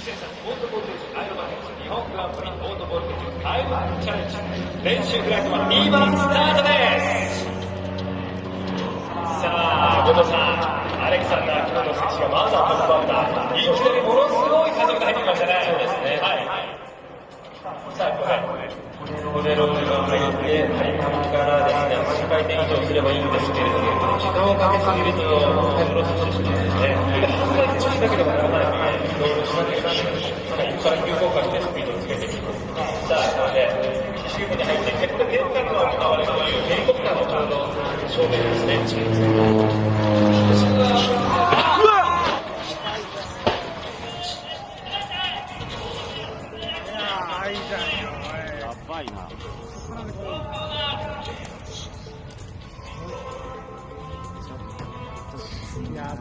オートボルテージアイロバティクス日本グランプリオートボルテージアイロバチャレンジ練習フライトは2番スタートです。さあ後藤さん、アレクサンダー・クロノ選手がまだトップバッター、いきなりものすごい加速が入ってきましたね。そうですね、はい。さあこれロックが入って開幕からですね、8回転以上すればいいんですけれども、時間をかけすぎるとクロスしてしまうんですね。半回転しなければならないので、いろいろしなければならないので、1から急降下してスピードをつけていきます。さあこれで周部に入って、これで点火が行われるというヘリコプターのちょうど正面ですね。やばいな。やっ